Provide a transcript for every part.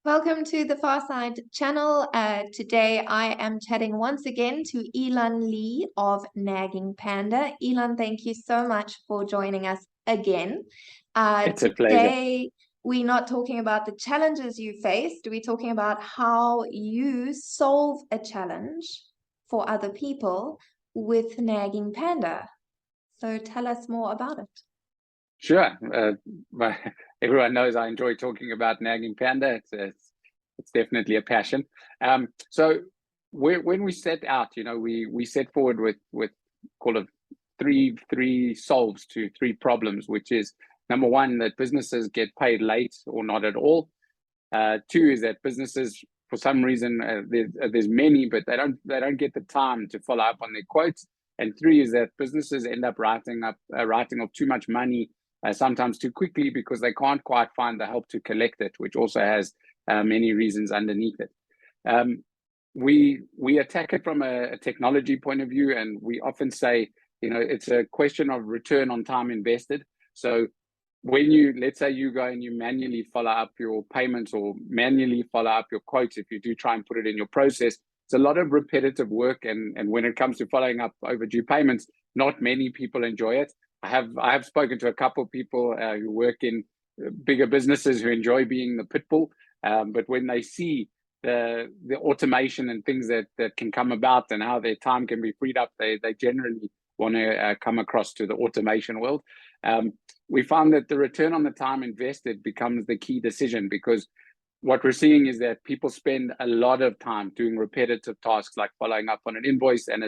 Welcome to the Farside channel. Today I am chatting once again to Elan Lea of Nagging Panda. Elan, thank you so much for joining us again. It's a pleasure. Today we're not talking about the challenges you faced. We're talking about how you solve a challenge for other people with Nagging Panda. So tell us more about it. Sure. Everyone knows I enjoy talking about Nagging Panda. It's definitely a passion. So when we set out, we set forward with call it three solves to three problems, which is number one, that businesses get paid late or not at all. Two is that businesses, for some reason, there's many, but they don't get the time to follow up on their quotes. And three is that businesses end up writing off too much money, sometimes too quickly, because they can't quite find the help to collect it, which also has many reasons underneath it. We attack it from a technology point of view, and we often say, it's a question of return on time invested. So when let's say you go and you manually follow up your payments or manually follow up your quotes, if you do try and put it in your process, it's a lot of repetitive work. And when it comes to following up overdue payments, not many people enjoy it. I have spoken to a couple of people who work in bigger businesses who enjoy being the pit bull, but when they see the automation and things that can come about and how their time can be freed up, they generally want to come across to the automation world. We found that the return on the time invested becomes the key decision, because what we're seeing is that people spend a lot of time doing repetitive tasks like following up on an invoice, and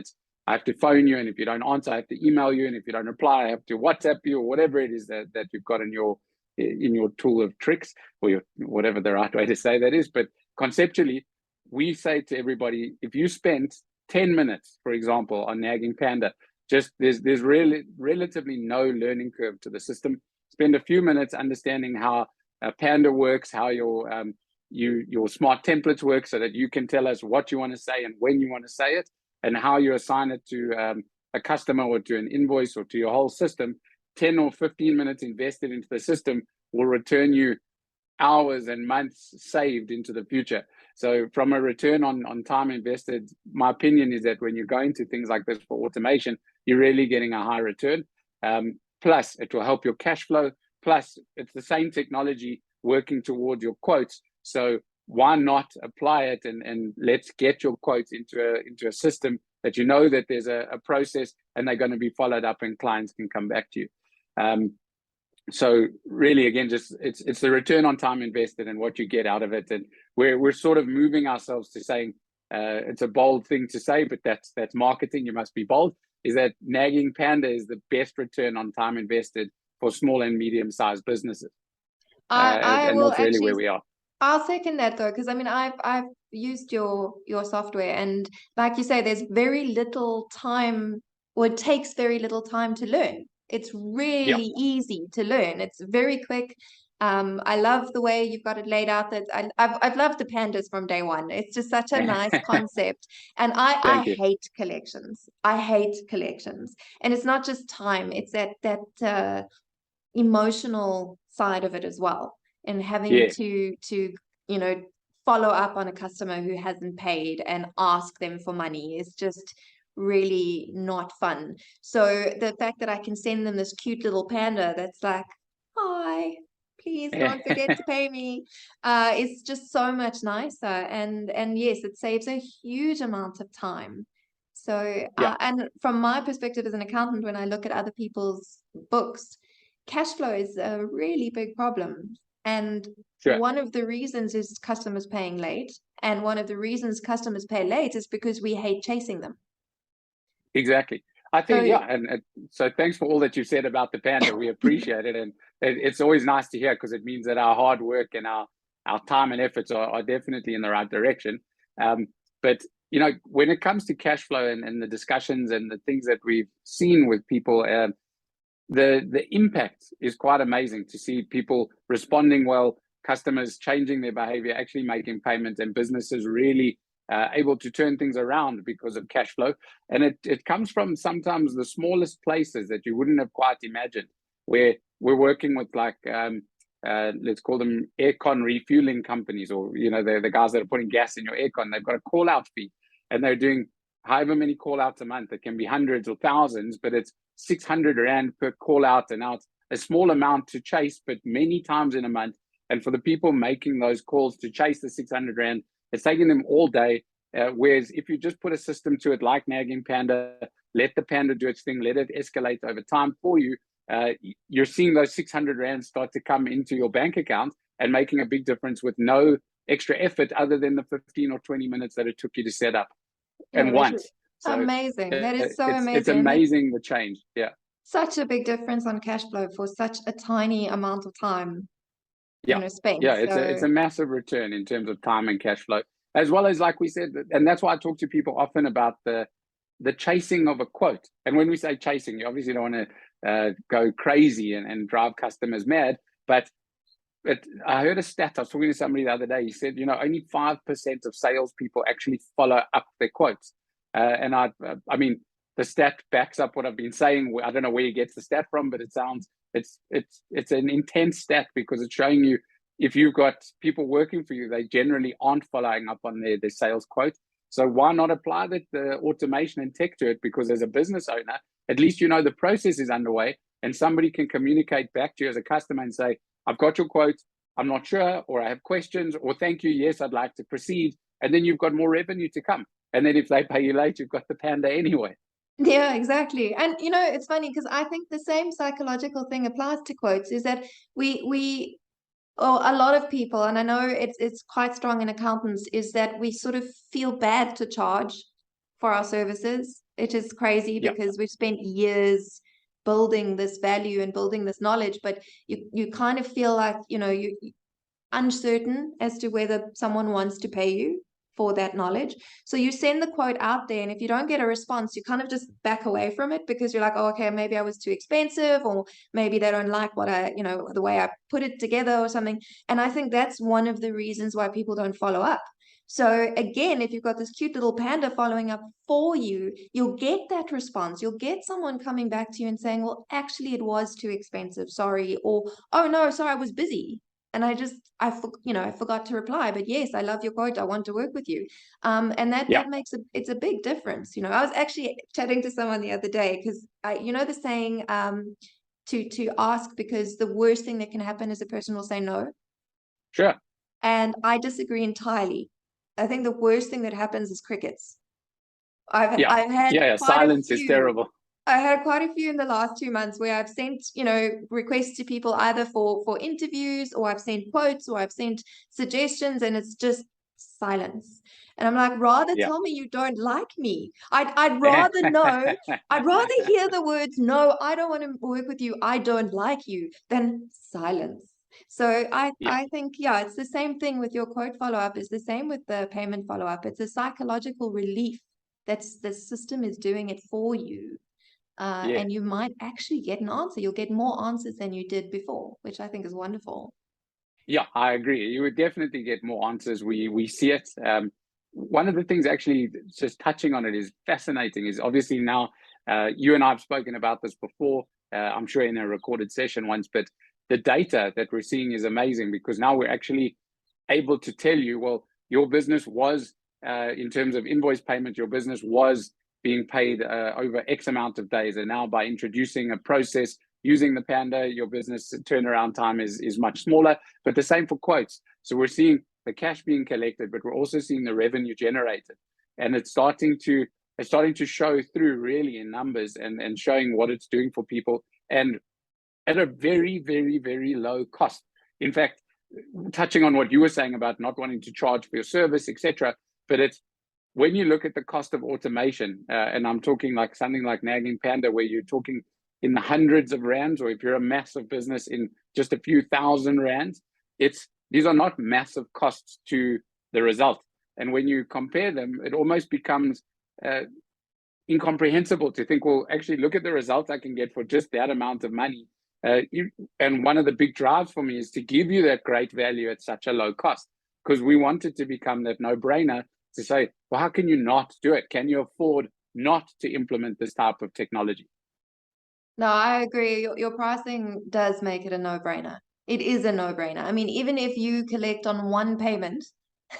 I have to phone you, and if you don't answer, I have to email you, and if you don't reply, I have to WhatsApp you, or whatever it is that you've got in your tool of tricks, or whatever the right way to say that is. But conceptually, we say to everybody, if you spend 10 minutes, for example, on Nagging Panda, there's really relatively no learning curve to the system. Spend a few minutes understanding how Panda works, how your smart templates work, so that you can tell us what you want to say and when you want to say it, and how you assign it to a customer or to an invoice or to your whole system. 10 or 15 minutes invested into the system will return you hours and months saved into the future. So from a return on time invested, my opinion is that when you're going to things like this for automation, you're really getting a high return. Plus, it will help your cash flow. Plus, it's the same technology working towards your quotes. So why not apply it and let's get your quotes into a system that that there's a process and they're going to be followed up and clients can come back to you. So really, again, just it's the return on time invested and what you get out of it. And we're sort of moving ourselves to saying, it's a bold thing to say, but that's marketing. You must be bold. Is that Nagging Panda is the best return on time invested for small and medium-sized businesses. And that's really where we are. I'll second that though, because I mean, I've used your software, and like you say, there's very little time, or it takes very little time to learn. It's really easy to learn. It's very quick. I love the way you've got it laid out. That I've loved the pandas from day one. It's just such a nice concept. And I hate collections. I hate collections. And it's not just time. It's that emotional side of it as well. And having to follow up on a customer who hasn't paid and ask them for money is just really not fun. So the fact that I can send them this cute little panda that's like, hi, please don't forget to pay me, is just so much nicer. And yes, it saves a huge amount of time. So and from my perspective as an accountant, when I look at other people's books, cash flow is a really big problem. And one of the reasons is customers paying late. And one of the reasons customers pay late is because we hate chasing them. Exactly. I think, and so thanks for all that you said about the panda. We appreciate it. And it's always nice to hear, because it means that our hard work and our time and efforts are definitely in the right direction. But, when it comes to cash flow and the discussions and the things that we've seen with people, the impact is quite amazing to see people responding well, customers changing their behavior, actually making payments, and businesses really able to turn things around because of cash flow. And it comes from sometimes the smallest places that you wouldn't have quite imagined, where we're working with like let's call them aircon refueling companies, or, you know, the guys that are putting gas in your aircon. They've got a call out fee, and they're doing however many call outs a month. It can be hundreds or thousands, but it's 600 Rand per call out. And now it's a small amount to chase, but many times in a month. And for the people making those calls to chase the 600 Rand, it's taking them all day. Whereas if you just put a system to it like Nagging Panda, let the Panda do its thing, let it escalate over time for you, you're seeing those 600 Rand start to come into your bank account and making a big difference with no extra effort other than the 15 or 20 minutes that it took you to set up. And once. So amazing. That is so amazing. It's amazing the change. Yeah. Such a big difference on cash flow for such a tiny amount of time, you know, spent. Yeah, it's a massive return in terms of time and cash flow, as well as, like we said, and that's why I talk to people often about the chasing of a quote. And when we say chasing, you obviously don't want to go crazy and drive customers mad. But I heard a stat. I was talking to somebody the other day. He said, you know, only 5% of salespeople actually follow up their quotes. And I mean, the stat backs up what I've been saying. I don't know where he gets the stat from, but it sounds it's an intense stat, because it's showing you if you've got people working for you, they generally aren't following up on their sales quote. So why not apply the automation and tech to it? Because as a business owner, at least you know the process is underway, and somebody can communicate back to you as a customer and say, I've got your quote, I'm not sure, or I have questions, or thank you, yes, I'd like to proceed. And then you've got more revenue to come. And then if they pay you late, you've got the Panda anyway. Yeah, exactly. And, you know, it's funny because I think the same psychological thing applies to quotes, is that a lot of people, and I know it's quite strong in accountants, is that we sort of feel bad to charge for our services. It is crazy because we've spent years building this value and building this knowledge, but you kind of feel like, you know, you're uncertain as to whether someone wants to pay you for that knowledge. So you send the quote out there, and if you don't get a response, you kind of just back away from it, because you're like, oh, okay, maybe I was too expensive, or maybe they don't like what I, you know, the way I put it together or something. And I think that's one of the reasons why people don't follow up. So again, if you've got this cute little Panda following up for you, you'll get that response. You'll get someone coming back to you and saying, well, actually, it was too expensive, sorry. Or, oh no, sorry, I was busy. And I forgot to reply, but yes, I love your quote. I want to work with you. And that makes it's a big difference. You know, I was actually chatting to someone the other day, because you know, the saying, to ask, because the worst thing that can happen is a person will say no. Sure. And I disagree entirely. I think the worst thing that happens is crickets. I've had silence is terrible. I had quite a few in the last 2 months where I've sent, you know, requests to people either for interviews, or I've sent quotes, or I've sent suggestions, and it's just silence. And I'm like, rather tell me you don't like me. I'd rather know. I'd rather hear the words, no, I don't want to work with you, I don't like you, than silence. So I think, it's the same thing with your quote follow-up. It's the same with the payment follow-up. It's a psychological relief that the system is doing it for you. And you might actually get an answer. You'll get more answers than you did before, which I think is wonderful. Yeah, I agree. You would definitely get more answers. We see it. One of the things, actually, just touching on it, is fascinating, is obviously now you and I have spoken about this before, I'm sure in a recorded session once, but the data that we're seeing is amazing, because now we're actually able to tell you, well, your business was, in terms of invoice payment, your business was being paid over X amount of days. And now by introducing a process using the Panda, your business turnaround time is much smaller, but the same for quotes. So we're seeing the cash being collected, but we're also seeing the revenue generated. And it's starting to show through really in numbers, and showing what it's doing for people, and at a very, very, very low cost. In fact, touching on what you were saying about not wanting to charge for your service, etc., but it's, when you look at the cost of automation, and I'm talking like something like Nagging Panda, where you're talking in the hundreds of rands, or if you're a massive business, in just a few thousand rands, these are not massive costs to the result. And when you compare them, it almost becomes incomprehensible to think, well, actually, look at the results I can get for just that amount of money. And one of the big drives for me is to give you that great value at such a low cost, because we want it to become that no-brainer to say, well, how can you not do it? Can you afford not to implement this type of technology? No, I agree. Your pricing does make it a no-brainer. It is a no-brainer. I mean, even if you collect on one payment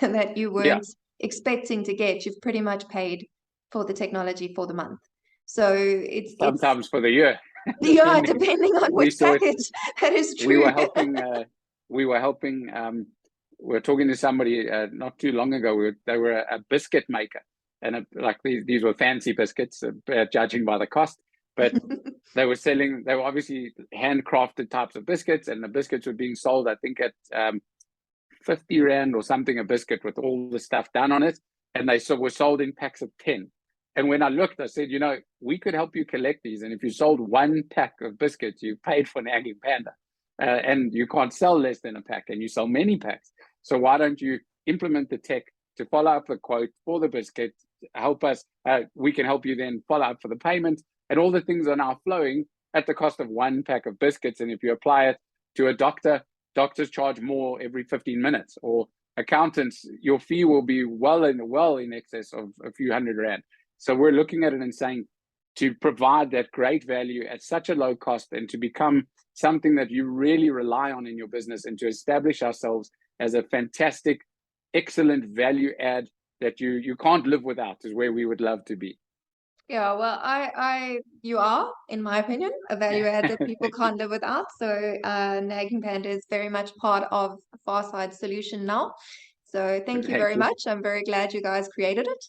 that you weren't expecting to get, you've pretty much paid for the technology for the month. So it's sometimes for the year. Yeah, depending on which package. That is true. We were helping. We were talking to somebody not too long ago. They were a biscuit maker, and like these were fancy biscuits, judging by the cost. But they were obviously handcrafted types of biscuits, and the biscuits were being sold, I think, at 50 Rand or something a biscuit with all the stuff done on it. And they were sold in packs of 10. And when I looked, I said, we could help you collect these. And if you sold one pack of biscuits, you paid for Nagging Panda. And you can't sell less than a pack, and you sell many packs. So why don't you implement the tech to follow up the quote for the biscuit, help us, we can help you then follow up for the payment, and all the things are now flowing at the cost of one pack of biscuits. And if you apply it to a doctor, doctors charge more every 15 minutes, or accountants, your fee will be well in excess of a few hundred Rand. So we're looking at it and saying, to provide that great value at such a low cost, and to become something that you really rely on in your business, and to establish ourselves as a fantastic, excellent value add that you can't live without, is where we would love to be. Yeah, well, you are, in my opinion, a value add that people can't live without. So Nagging Panda is very much part of the Farside solution now. So thank you very much. I'm very glad you guys created it.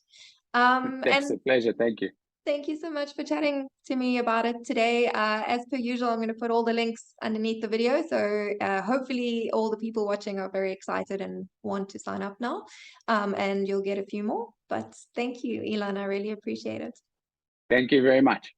That's a pleasure. Thank you. Thank you so much for chatting to me about it today. As per usual, I'm going to put all the links underneath the video. So hopefully all the people watching are very excited and want to sign up now. And you'll get a few more. But thank you, Elan. I really appreciate it. Thank you very much.